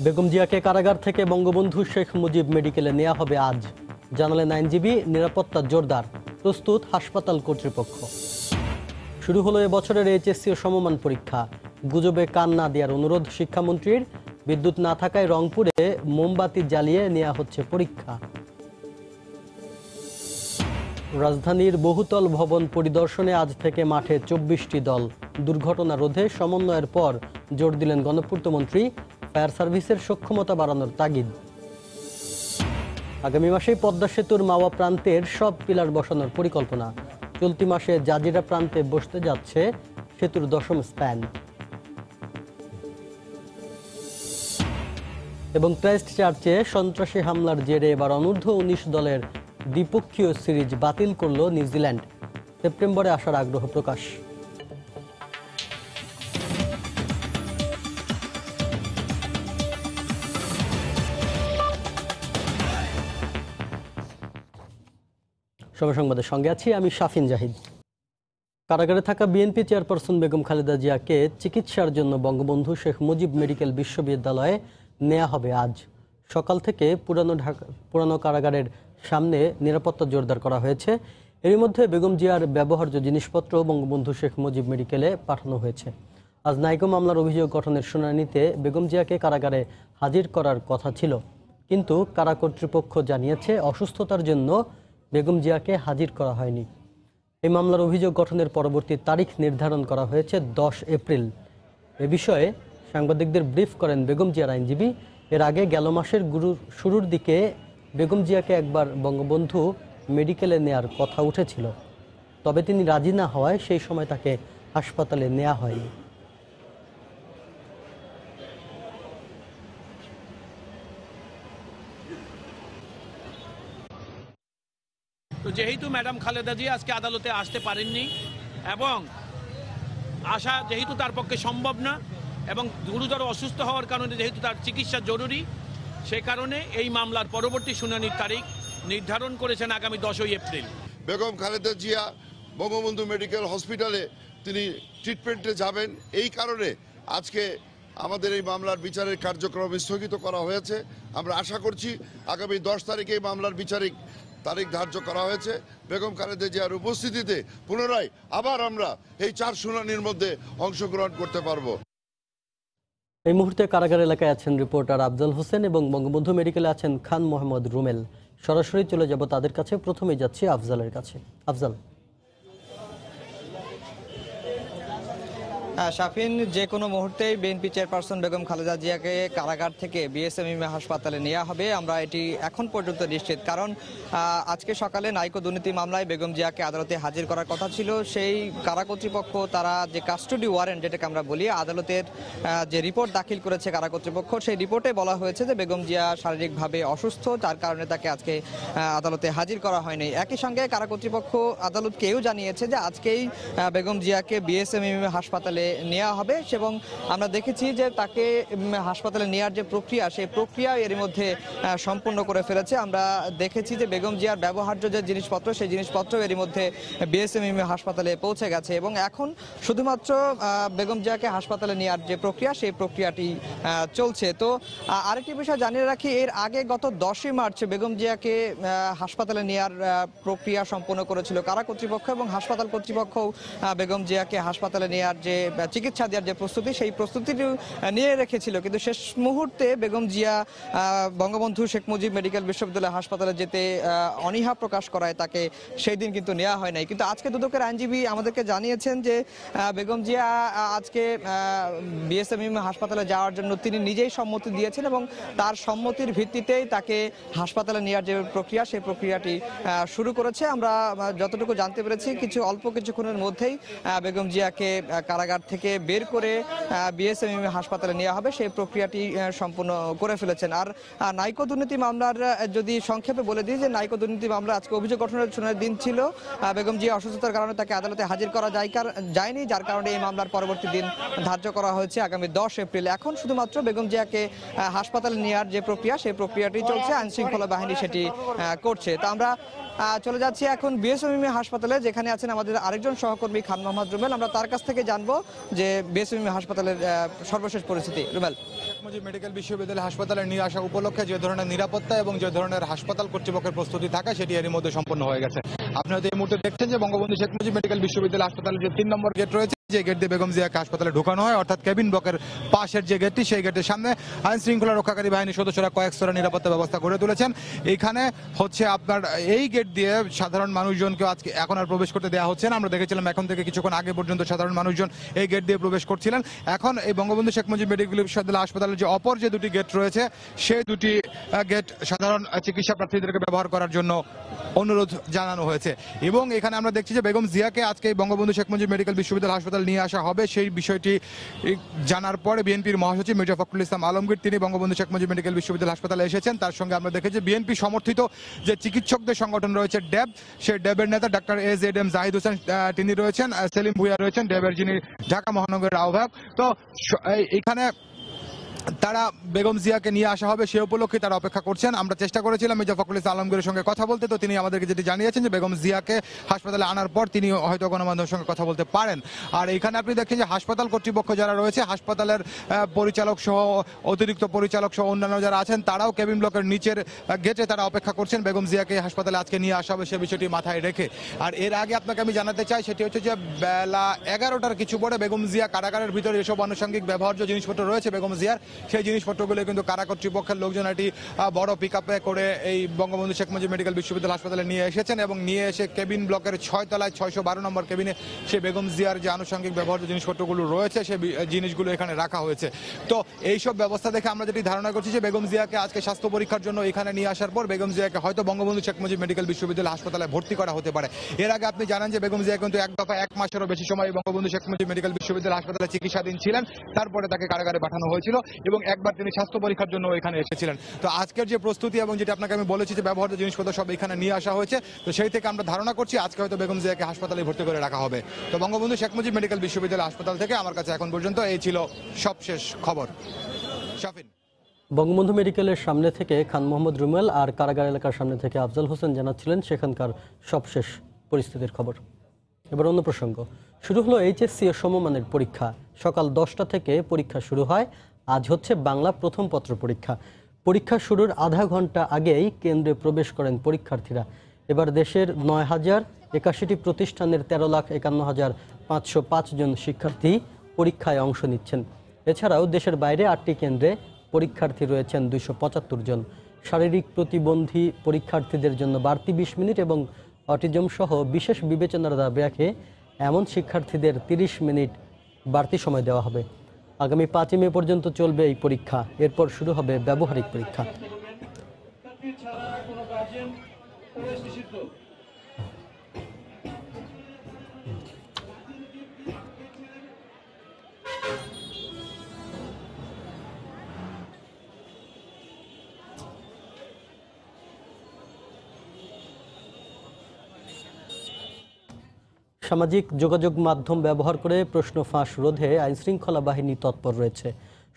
বেগম জিয়াকে কারাগার থেকে বঙ্গবন্ধু শেখ মুজিব মেডিকেলে নেওয়া হবে আজ, জানালেন আইনজীবী। নিরাপত্তা জোরদার, প্রস্তুত হাসপাতাল কর্তৃপক্ষ। শুরু হলো এবছরের এইচএসসি ও সমমান পরীক্ষা। গুজবে কান না দেওয়ার অনুরোধ শিক্ষামন্ত্রীর। বিদ্যুৎ না থাকায় রংপুরে মোমবাতি জ্বালিয়ে নেওয়া হচ্ছে পরীক্ষা। রাজধানীর বহুতল ভবন পরিদর্শনে আজ থেকে মাঠে ২৪টি দল। দুর্ঘটনা রোধে সমন্বয়ের পর জোর দিলেন গণপূর্তমন্ত্রী। ফায়ার সার্ভিসের সক্ষমতা বাড়ানোর তাগিদ। আগামী মাসেই পদ্মা সেতুর মাওয়া প্রান্তের সব পিলার বসানোর পরিকল্পনা। চলতি মাসে জাজিরা প্রান্তে বসতে যাচ্ছে সেতুর ১০ম স্প্যান। এবং ক্রাইস্ট চার্চে সন্ত্রাসী হামলার জেরে এবার অনূর্ধ্ব ১৯ দলের দ্বিপক্ষীয় সিরিজ বাতিল করল নিউজিল্যান্ড। সেপ্টেম্বরে আসার আগ্রহ প্রকাশ। সবাই সংবাদের সঙ্গে আছি আমি শাফিন জাহিদ। কারাগারে থাকা বিএনপি চেয়ারপারসন বেগম খালেদা জিয়াকে চিকিৎসার জন্য বঙ্গবন্ধু শেখ মুজিব মেডিকেল বিশ্ববিদ্যালয়ে নেওয়া হবে আজ। সকাল থেকে পুরানো কারাগারের সামনে নিরাপত্তা জোরদার করা হয়েছে। এর মধ্যে বেগম জিয়ার ব্যবহার্য জিনিসপত্র বঙ্গবন্ধু শেখ মুজিব মেডিকেলে পাঠানো হয়েছে। আজ নাইকো মামলার অভিযোগ গঠনের শুনানিতে বেগম জিয়াকে কারাগারে হাজির করার কথা ছিল, কিন্তু কারা কর্তৃপক্ষ জানিয়েছে অসুস্থতার জন্য বেগম জিয়াকে হাজির করা হয়নি। এই মামলার অভিযোগ গঠনের পরবর্তী তারিখ নির্ধারণ করা হয়েছে ১০ এপ্রিল। এ বিষয়ে সাংবাদিকদের ব্রিফ করেন বেগম জিয়ার আইনজীবী। এর আগে গেল মাসের শুরুর দিকে বেগম জিয়াকে একবার বঙ্গবন্ধু মেডিকেলে নেয়ার কথা উঠেছিল, তবে তিনি রাজি না হওয়ায় সেই সময় তাকে হাসপাতালে নেওয়া হয়নি। তো যেহেতু ম্যাডাম খালেদা জিয়া আজকে আদালতে আসতে পারেননি এবং আসা যেহেতু তার পক্ষে সম্ভব না এবং গুরুতর অসুস্থ হওয়ার কারণে যেহেতু তার চিকিৎসা জরুরি, সে কারণে এই মামলার পরবর্তী শুনানির তারিখ নির্ধারণ করেছেন আগামী ১০ই এপ্রিল। বেগম খালেদা জিয়া বঙ্গবন্ধু মেডিকেল হসপিটালে তিনি ট্রিটমেন্টে যাবেন, এই কারণে আজকে আমাদের এই মামলার বিচারের কার্যক্রম স্থগিত করা হয়েছে। আমরা আশা করছি আগামী ১০ তারিখে এই মামলার বিচারিক তারিখ ধার্য করা হয়েছে। বেগম খালেদা জিয়ার উপস্থিতিতে পুনরায় আবার আমরা এই ৪ শুনানির মধ্যে অংশগ্রহণ করতে পারবো। এই মুহূর্তে কারাগার এলাকায় আছেন রিপোর্টার আফজাল হোসেন এবং বঙ্গবন্ধু মেডিকেলে আছেন খান মোহাম্মদ রুমেল। সরাসরি চলে যাব তাদের কাছে। প্রথমেই যাচ্ছি আফজালের কাছে। আফজাল। শাফিন, যে কোনো মুহূর্তেই বিএনপি চেয়ারপারসন বেগম খালেদা জিয়াকে কারাগার থেকে বিএসএমএম হাসপাতালে নেওয়া হবে, আমরা এটি এখন পর্যন্ত নিশ্চিত। কারণ আজকে সকালে নাইকো দুর্নীতি মামলায় বেগম জিয়াকে আদালতে হাজির করার কথা ছিল। সেই কারা কর্তৃপক্ষ তারা যে কাস্টডি ওয়ারেন্ট যেটাকে আমরা বলি, আদালতের যে রিপোর্ট দাখিল করেছে কারা কর্তৃপক্ষ, সেই রিপোর্টে বলা হয়েছে যে বেগম জিয়া শারীরিকভাবে অসুস্থ, তার কারণে তাকে আজকে আদালতে হাজির করা হয়নি। একই সঙ্গে কারা কর্তৃপক্ষ আদালতকেও জানিয়েছে যে আজকেই বেগম জিয়াকে বিএসএমএম হাসপাতালে নেওয়া হবে এবং আমরা দেখেছি যে তাকে হাসপাতালে নেওয়ার যে প্রক্রিয়া, সেই প্রক্রিয়া এর মধ্যে সম্পূর্ণ করে ফেলেছে। আমরা দেখেছি যে বেগম জিয়ার ব্যবহার্য যে জিনিসপত্র, সেই জিনিসপত্র এর মধ্যে বিএসএমএম হাসপাতালে পৌঁছে গেছে এবং এখন শুধুমাত্র বেগম জিয়াকে হাসপাতালে নেওয়ার যে প্রক্রিয়া, সেই প্রক্রিয়াটি চলছে। তো আরেকটি বিষয় জানিয়ে রাখি, এর আগে গত ১০ই মার্চ বেগম জিয়াকে হাসপাতালে নেওয়ার প্রক্রিয়া সম্পন্ন করেছিল কারা কর্তৃপক্ষ এবং হাসপাতাল কর্তৃপক্ষ বেগম জিয়াকে হাসপাতালে নেওয়ার যে চিকিৎসা দেওয়ার যে প্রস্তুতি, সেই প্রস্তুতিটি নিয়ে রেখেছিল, কিন্তু শেষ মুহূর্তে বেগম জিয়া বঙ্গবন্ধু শেখ মুজিব মেডিকেল বিশ্ববিদ্যালয় হাসপাতালে যেতে অনীহা প্রকাশ করায় তাকে সেই দিন কিন্তু নেওয়া হয় নাই। কিন্তু আজকে দুদকের আইনজীবী আমাদেরকে জানিয়েছেন যে বেগম জিয়া আজকে বিএসএমএম হাসপাতালে যাওয়ার জন্য তিনি নিজেই সম্মতি দিয়েছেন এবং তার সম্মতির ভিত্তিতেই তাকে হাসপাতালে নেওয়ার যে প্রক্রিয়া, সেই প্রক্রিয়াটি শুরু করেছে। আমরা যতটুকু জানতে পেরেছি অল্প কিছুক্ষণের মধ্যেই বেগম জিয়াকে কারাগার থেকে বের করে বিএসএমএম হাসপাতালে নেওয়া হবে, সেই প্রক্রিয়াটি সম্পূর্ণ করে ফেলেছেন। আর নাইকো দুর্নীতি মামলার যদি সংক্ষেপে বলে দিই যে নাইকো দুর্নীতি মামলা আজকে অভিযোগ গঠনের শুনানির দিন ছিল। বেগম জিয়া অসুস্থতার কারণে তাকে আদালতে হাজির করা যায়নি, যার কারণে এই মামলার পরবর্তী দিন ধার্য করা হয়েছে আগামী ১০ এপ্রিল। এখন শুধুমাত্র বেগম জিয়াকে হাসপাতালে নেওয়ার যে প্রক্রিয়া, সেই প্রক্রিয়াটি চলছে, আইন শৃঙ্খলা বাহিনী সেটি করছে। তা আমরা চলে যাচ্ছি এখন বিএসএমএম হাসপাতালে, যেখানে আছেন আমাদের আরেকজন সহকর্মী খান মোহাম্মদ রুমেল। আমরা তার কাছ থেকে জানবো যে বিএসএমএম হাসপাতালের সর্বশেষ পরিস্থিতি। রুমেল। শেখ মুজিব মেডিকেল বিশ্ববিদ্যালয় হাসপাতালে নিয়ে আসা উপলক্ষে যে ধরনের নিরাপত্তা এবং যে ধরনের হাসপাতাল কর্তৃপক্ষের প্রস্তুতি থাকে সেটি এরই মধ্যে সম্পন্ন হয়ে গেছে। আপনি হয়তো এই মুহূর্তে দেখছেন যে বঙ্গবন্ধু শেখ মুজিব মেডিকেল বিশ্ববিদ্যালয় হাসপাতালের যে 3 নম্বর গেট রয়েছে, যে গেট দিয়ে বেগম জিয়াকে হাসপাতালে ঢোকানো হয়, অর্থাৎ কেবিন ব্লকের পাশের যে গেটটি, সেই গেটের সামনে আইন শৃঙ্খলা রক্ষাকারী বাহিনীর সদস্যরা কয়েক স্তরের নিরাপত্তা ব্যবস্থা করে তুলেছেন। এইখানে হচ্ছে আপনার এই গেট দিয়ে সাধারণ মানুষজনকে আজকে এখন আর প্রবেশ করতে দেওয়া হচ্ছে না। আমরা দেখেছিলাম এখন থেকে কিছুক্ষণ আগে পর্যন্ত সাধারণ মানুষজন এই গেট দিয়ে প্রবেশ করছিলেন। এখন এই বঙ্গবন্ধু শেখ মুজিব মেডিকেল বিশ্ববিদ্যালয় হাসপাতালের যে অপর যে দুটি গেট রয়েছে, সেই দুটি গেট সাধারণ চিকিৎসা প্রার্থীদেরকে ব্যবহার করার জন্য অনুরোধ জানানো হয়েছে। এবং এখানে আমরা দেখছি যে বেগম জিয়াকে আজকে এই বঙ্গবন্ধু শেখ মুজিব মেডিকেল বিশ্ববিদ্যালয় হাসপাতাল নিয়ে আসা হবে, সেই বিষয়টি জানার পরে বিএনপির মহাসচিব মির্জা ফখরুল ইসলাম আলমগীর তিনি বঙ্গবন্ধু শেখ মুজিব মেডিকেল বিশ্ববিদ্যালয় হাসপাতালে এসেছেন। তার সঙ্গে আমরা দেখেছি বিএনপি সমর্থিত যে চিকিৎসকদের সংগঠন রয়েছে ড্যাব, সেই ড্যাবের নেতা ডাক্তার AZM জাহিদ হোসেন তিনি রয়েছেন, সেলিম ভুইয়া রয়েছেন ড্যাবের যিনি ঢাকা মহানগরের আহ্বায়ক। তো এখানে তারা বেগম জিয়াকে নিয়ে আসা হবে সে উপলক্ষে তারা অপেক্ষা করছেন। আমরা চেষ্টা করেছিলাম মির্জা ফখরুল ইসলাম আলমগীরের সঙ্গে কথা বলতে, তো তিনি আমাদেরকে যেটি জানিয়েছেন যে বেগম জিয়াকে হাসপাতালে আনার পর তিনি হয়তো গণমাধ্যমের সঙ্গে কথা বলতে পারেন। আর এখানে আপনি দেখেন যে হাসপাতাল কর্তৃপক্ষ যারা রয়েছে, হাসপাতালের পরিচালক সহ অতিরিক্ত পরিচালক সহ অন্যান্য যারা আছেন, তারাও কেবিন ব্লকের নিচের গেটে তারা অপেক্ষা করছেন বেগম জিয়াকে হাসপাতালে আজকে নিয়ে আসা হবে সে বিষয়টি মাথায় রেখে। আর এর আগে আপনাকে আমি জানাতে চাই সেটি হচ্ছে যে বেলা 11টার কিছু পরে বেগম জিয়া কারাগারের ভিতরে এসব আনুষঙ্গিক ব্যবহার্য জিনিসপত্র রয়েছে বেগম জিয়ার, সেই জিনিসপত্রগুলো কিন্তু কারা কর্তৃপক্ষের লোকজন একটি বড় পিকআপে করে এই বঙ্গবন্ধু শেখ মুজিব মেডিকেল বিশ্ববিদ্যালয় হাসপাতালে নিয়ে এসেছেন এবং নিয়ে এসে কেবিন ব্লকের 6 তলায় 612 নম্বর কেবিনে সেই বেগম জিয়ার যে আনুষঙ্গিক ব্যবহার্য জিনিসপত্রগুলো রয়েছে সেই জিনিসগুলো এখানে রাখা হয়েছে। তো এইসব ব্যবস্থা দেখে আমরা যেটি ধারণা করছি যে বেগম জিয়াকে আজকে স্বাস্থ্য পরীক্ষার জন্য এখানে নিয়ে আসার পর বেগম জিয়াকে হয়তো বঙ্গবন্ধু শেখ মুজিব মেডিকেল বিশ্ববিদ্যালয় হাসপাতালে ভর্তি করা হতে পারে। এর আগে আপনি জানেন যে বেগম জিয়া কিন্তু এক দফা 1 মাসেরও বেশি সময় বঙ্গবন্ধু শেখ মুজিব মেডিকেল বিশ্ববিদ্যালয় হাসপাতালে চিকিৎসাধীন ছিলেন, তারপরে তাকে কারাগারে পাঠানো হয়েছিল এবং একবার তিনি স্বাস্থ্য পরীক্ষার জন্য এখানে এসেছিলেন। তো আজকের যে প্রস্তুতি এবং যেটা আপনাকে আমি বলেছি যে ব্যবহার্য জিনিসপত্র সব এখানে নিয়ে আসা হয়েছে, তো সেই থেকে আমরা ধারণা করছি আজকে হয়তো বেগম জিয়াকে হাসপাতালে ভর্তি করে রাখা হবে। তো বঙ্গবন্ধু শেখ মুজিব মেডিকেল বিশ্ববিদ্যালয় হাসপাতাল থেকে আমার কাছে এখন পর্যন্ত এই ছিল সবশেষ খবর। শাফিন। বঙ্গবন্ধু মেডিকেলের সামনে থেকে খান মোহাম্মদ রুমেল আর কারাগার এলাকার সামনে থেকে আফজাল হোসেন জানাচ্ছিলেন সেখানকার সবশেষ পরিস্থিতির খবর। এবার অন্য প্রসঙ্গ, শুরু হলো এইচএসসি ও সমমানের পরীক্ষা। সকাল 10টা থেকে পরীক্ষা শুরু হয়। আজ হচ্ছে বাংলা প্রথম পত্র পরীক্ষা। পরীক্ষা শুরুর আধা ঘন্টা আগেই কেন্দ্রে প্রবেশ করেন পরীক্ষার্থীরা। এবার দেশের 9,081টি প্রতিষ্ঠানের 13,51,505 জন শিক্ষার্থী পরীক্ষায় অংশ নিচ্ছেন। এছাড়াও দেশের বাইরে 8টি কেন্দ্রে পরীক্ষার্থী রয়েছেন 275 জন। শারীরিক প্রতিবন্ধী পরীক্ষার্থীদের জন্য বাড়তি 20 মিনিট এবং অটিজম সহ বিশেষ বিবেচনার দাবি রাখে এমন শিক্ষার্থীদের 30 মিনিট বাড়তি সময় দেওয়া হবে। আগামী 5 মে পর্যন্ত চলবে এই পরীক্ষা। এরপর শুরু হবে ব্যবহারিক পরীক্ষা। সামাজিক যোগাযোগ মাধ্যম ব্যবহার করে প্রশ্ন ফাঁস রোধে আইনশৃঙ্খলা বাহিনী তৎপর রয়েছে।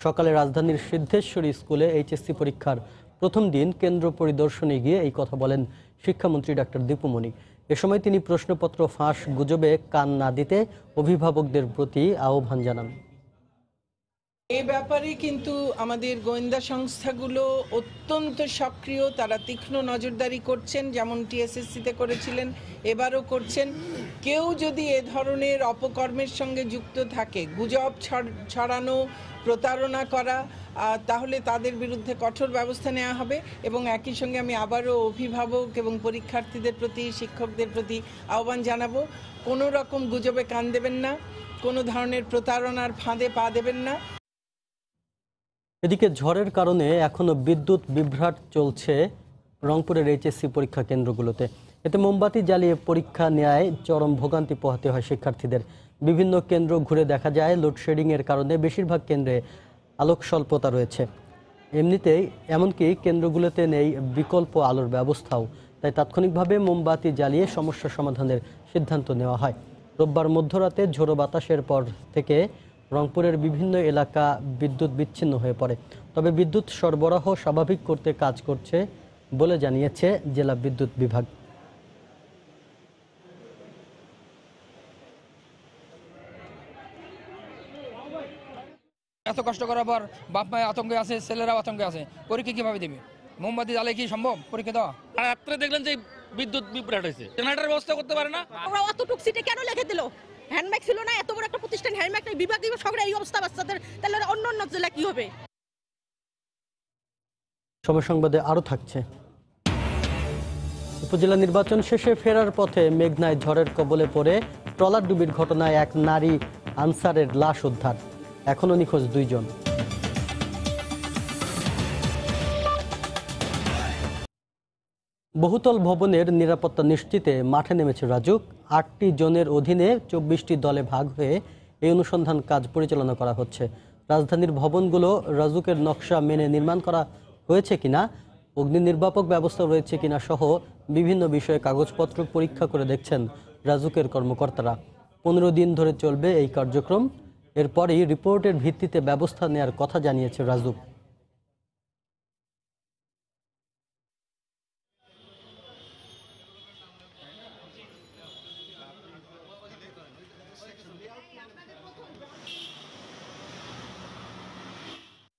সকালে রাজধানীর সিদ্ধেশ্বরী স্কুলে এইচএসসি পরীক্ষার প্রথম দিন কেন্দ্র পরিদর্শনে গিয়ে এই কথা বলেন শিক্ষামন্ত্রী ডাক্তার দীপু মনি। এ সময় তিনি প্রশ্নপত্র ফাঁস গুজবে কান না দিতে অভিভাবকদের প্রতি আহ্বান জানান। এই ব্যাপারে কিন্তু আমাদের গোয়েন্দা সংস্থাগুলো অত্যন্ত সক্রিয়, তারা তীক্ষ্ণ নজরদারি করছেন, যেমন টিএসএসসিতে করেছিলেন, এবারও করছেন। কেউ যদি এ ধরনের অপকর্মের সঙ্গে যুক্ত থাকে, গুজব ছড়ানো, প্রতারণা করা, তাহলে তাদের বিরুদ্ধে কঠোর ব্যবস্থা নেওয়া হবে। এবং একই সঙ্গে আমি আবারও অভিভাবক এবং পরীক্ষার্থীদের প্রতি, শিক্ষকদের প্রতি আহ্বান জানাবো, কোনো রকম গুজবে কান দেবেন না, কোনো ধরনের প্রতারণার ফাঁদে পা দেবেন না। এদিকে ঝড়ের কারণে এখনো বিদ্যুৎ বিভ্রাট চলছে রংপুরের এইচএসসি পরীক্ষা কেন্দ্রগুলোতে। এতে মোমবাতি জ্বালিয়ে পরীক্ষা নেয় চরম ভোগান্তি পোহাতে হয় শিক্ষার্থীদের। বিভিন্ন কেন্দ্র ঘুরে দেখা যায় লোডশেডিংয়ের কারণে বেশিরভাগ কেন্দ্রে আলোক স্বল্পতা রয়েছে। এমনকি কেন্দ্রগুলোতে নেই বিকল্প আলোর ব্যবস্থাও। তাই তাৎক্ষণিকভাবে মোমবাতি জ্বালিয়ে সমস্যা সমাধানের সিদ্ধান্ত নেওয়া হয়। রোববার মধ্যরাতে ঝোড়ো বাতাসের পর থেকে রংপুরের বিভিন্ন এলাকা বিদ্যুৎ বিচ্ছিন্ন হয়ে পড়ে। তবে বিদ্যুৎ সরবরাহ স্বাভাবিক করতে কাজ করছে বলে জানিয়েছে জেলা বিদ্যুৎ বিভাগ। এত কষ্ট করার পর বাপ মায়ের আতঙ্কে আছে, ছেলেরাও আতঙ্কে আছে, পরীক্ষা কিভাবে দেবে? মোমবাতি জ্বালে কি সম্ভব পরীক্ষা দেওয়া? আর রাত্রে দেখলেন যে বিদ্যুৎ বিভ্রাট হয়েছে, জেনারেটর ব্যবস্থা করতে পারে না। ওরা অতটুক সিটে কেন লিখে দিল? হ্যান্ডব্যাগ ছিল না, এত বড় একটা প্রতিষ্ঠান হ্যান্ডব্যাগ নাই, বিভাগীয় সবরে এই অবস্থা বাচ্চাদের, তাহলে অন্য অন্য জেলা কি হবে? সময় সংবাদে আরও থাকছে। উপজেলা নির্বাচন শেষে ফেরার পথে মেঘনায় ঝড়ের কবলে পড়ে ট্রলার ডুবির ঘটনায় এক নারী আনসারের লাশ উদ্ধার, এখনও নিখোঁজ 2 জন। বহুতল ভবনের নিরাপত্তা নিশ্চিতে মাঠে নেমেছে রাজুক। 8টি জোনের অধীনে 24টি দলে ভাগ হয়ে এই অনুসন্ধান কাজ পরিচালনা করা হচ্ছে। রাজধানীর ভবনগুলো রাজুকের নকশা মেনে নির্মাণ করা হয়েছে কিনা, অগ্নি নির্বাপক ব্যবস্থা রয়েছে কিনা সহ বিভিন্ন বিষয়ে কাগজপত্র পরীক্ষা করে দেখছেন রাজুকের কর্মকর্তারা। 15 দিন ধরে চলবে এই কার্যক্রম। এরপরই রিপোর্টের ভিত্তিতে ব্যবস্থা নেওয়ার কথা জানিয়েছে রাজুক।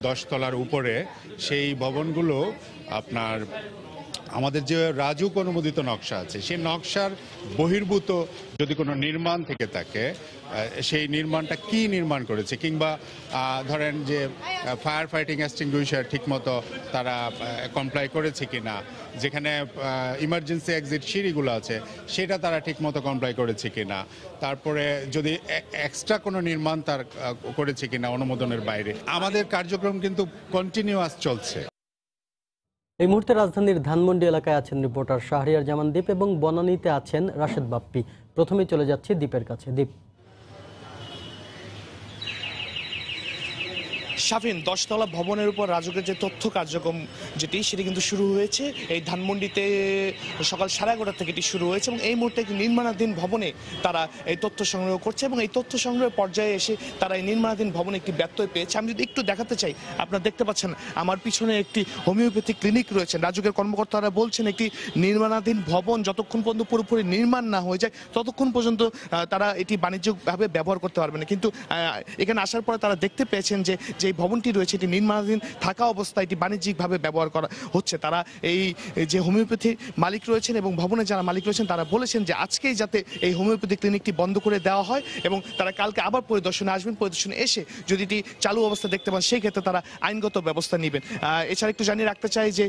দশ তলার উপরে সেই ভবনগুলো আপনার আমাদের যে রাজুক অনুমোদিত নকশা আছে, সেই নকশার বহির্ভূত যদি কোনো নির্মাণ থেকে থাকে, সেই নির্মাণটা কি নির্মাণ করেছে, কিংবা ধরেন যে ফায়ার ফাইটিং এক্সটিংগুইশার ঠিকমতো তারা কমপ্লাই করেছে কিনা, যেখানে ইমার্জেন্সি এক্সিট সিঁড়িগুলো আছে সেটা তারা ঠিকমতো কমপ্লাই করেছে কিনা, তারপরে যদি এক্সট্রা কোনো নির্মাণ তার করেছে কিনা অনুমোদনের বাইরে। আমাদের কার্যক্রম কিন্তু কন্টিনিউয়াস চলছে। এই মুহূর্তে রাজধানীর ধানমন্ডি এলাকায় আছেন রিপোর্টার শাহরিয়ার জামান দীপ এবং বনানীতে আছেন রাশেদ বাপ্পি। প্রথমেই চলে যাচ্ছি দীপের কাছে। দীপ, শাফিন, 10তলা ভবনের উপর রাজুকের যে তথ্য কার্যক্রম সেটি কিন্তু শুরু হয়েছে এই ধানমন্ডিতে সকাল 11:30 থেকে এটি শুরু হয়েছে এবং এই মুহূর্তে একটি নির্মাণাধীন ভবনে তারা এই তথ্য সংগ্রহ করছে এবং এই তথ্য সংগ্রহের পর্যায়ে এসে তারা এই নির্মাণাধীন ভবনে একটি ব্যত্যয় পেয়েছে। আমি যদি একটু দেখাতে চাই, আপনারা দেখতে পাচ্ছেন আমার পিছনে একটি হোমিওপ্যাথি ক্লিনিক রয়েছে। রাজুকের কর্মকর্তারা বলছেন একটি নির্মাণাধীন ভবন যতক্ষণ পর্যন্ত পুরোপুরি নির্মাণ না হয়ে যায় ততক্ষণ পর্যন্ত তারা এটি বাণিজ্যিকভাবে ব্যবহার করতে পারবে না। কিন্তু এখানে আসার পরে তারা দেখতে পেয়েছেন যে ভবনটি রয়েছে এটি নির্মাণাধীন থাকা অবস্থায় এটি বাণিজ্যিকভাবে ব্যবহার করা হচ্ছে। তারা এই যে হোমিওপ্যাথি মালিক রয়েছেন এবং ভবনের যারা মালিক রয়েছেন তারা বলেছেন যে আজকেই যাতে এই হোমিওপ্যাথি ক্লিনিকটি বন্ধ করে দেওয়া হয় এবং তারা কালকে আবার পরিদর্শনে আসবেন। পরিদর্শনে এসে যদি এটি চালু অবস্থা দেখতে পান সেই ক্ষেত্রে তারা আইনগত ব্যবস্থা নেবেন। এছাড়া একটু জানিয়ে রাখতে চাই যে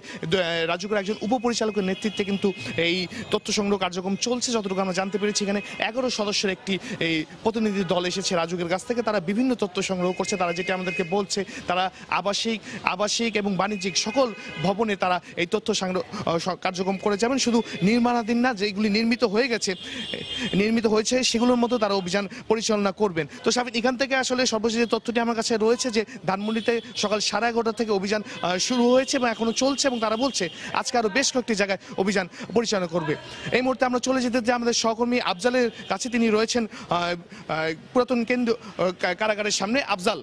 রাজুকের একজন উপপরিচালকের নেতৃত্বে কিন্তু এই তথ্য সংগ্রহ কার্যক্রম চলছে। যতটুকু আমরা জানতে পেরেছি এখানে 11 সদস্যের একটি এই প্রতিনিধি দল এসেছে রাজুকের কাছ থেকে। তারা বিভিন্ন তথ্য সংগ্রহ করছে। তারা যেটি আমাদেরকে বলছে, তারা আবাসিক এবং বাণিজ্যিক সকল ভবনে তারা এই তথ্য সংগ্রহ কার্যক্রম করে যাবেন। শুধু নির্মাণাধীন না, যেগুলি নির্মিত হয়েছে সেগুলোর মতো তারা অভিযান পরিচালনা করবেন। তো সাবিন, এখান থেকে আসলে সর্বশেষ যে তথ্যটি আমার কাছে রয়েছে যে ধানমন্ডিতে সকাল 11:30 থেকে অভিযান শুরু হয়েছে এবং এখনো চলছে এবং তারা বলছে আজকে আরো বেশ কয়েকটি জায়গায় অভিযান পরিচালনা করবে। এই মুহূর্তে আমরা চলে যেতে যে আমাদের সহকর্মী আফজালের কাছে, তিনি রয়েছেন পুরাতন কেন্দ্র কারাগারের সামনে। আফজাল,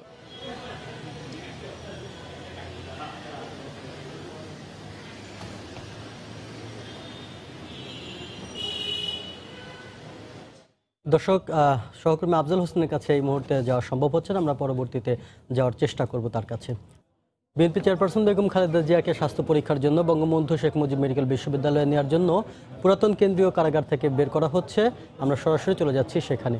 দর্শক, সহকর্মী আফজাল হোসেনের কাছে এই মুহূর্তে যাওয়া সম্ভব হচ্ছে না, আমরা পরবর্তীতে যাওয়ার চেষ্টা করব তার কাছে। বিএনপি চেয়ারপারসন বেগম খালেদা জিয়াকে স্বাস্থ্য পরীক্ষার জন্য বঙ্গবন্ধু শেখ মুজিব মেডিকেল বিশ্ববিদ্যালয়ে নেওয়ার জন্য পুরাতন কেন্দ্রীয় কারাগার থেকে বের করা হচ্ছে। আমরা সরাসরি চলে যাচ্ছি সেখানে।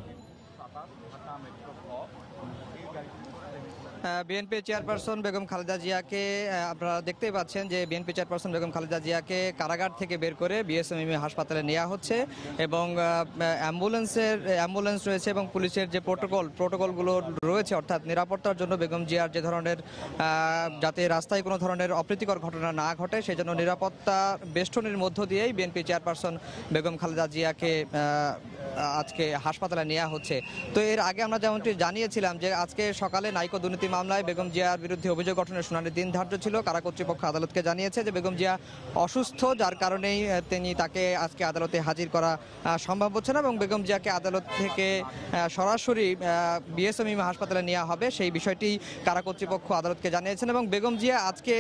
বিএনপি চেয়ারপারসন বেগম খালেদা জিয়াকে আপনারা দেখতেই পাচ্ছেন যে বিএনপি চেয়ারপারসন বেগম খালেদা জিয়াকে কারাগার থেকে বের করে বিএসএমএম হাসপাতালে নেওয়া হচ্ছে এবং অ্যাম্বুলেন্স রয়েছে এবং পুলিশের যে প্রোটোকলগুলো রয়েছে, অর্থাৎ নিরাপত্তার জন্য বেগম জিয়ার যে ধরনের যাতে রাস্তায় কোনো ধরনের অপ্রীতিকর ঘটনা না ঘটে সেই জন্য নিরাপত্তা বেষ্টনীর মধ্য দিয়েই বিএনপি চেয়ারপারসন বেগম খালেদা জিয়াকে আজকে হাসপাতালে নেওয়া হচ্ছে। তো এর আগে আমরা যেমনটি জানিয়েছিলাম যে আজকে সকালে নাইকো দুর্নীতি মামলায় বেগম জিয়ার বিরুদ্ধে অভিযোগ গঠনের শুনানির দিন ধার্য ছিল। কারা কর্তৃপক্ষ আদালতকে জানিয়েছে যে বেগম জিয়া অসুস্থ, যার কারণেই তাকে আজকে আদালতে হাজির করা সম্ভব হচ্ছে না এবং বেগম জিয়াকে আদালত থেকে সরাসরি বিএসএমএম হাসপাতালে নেওয়া হবে সেই বিষয়টি কারা কর্তৃপক্ষ আদালতকে জানিয়েছেন এবং বেগম জিয়া আজকে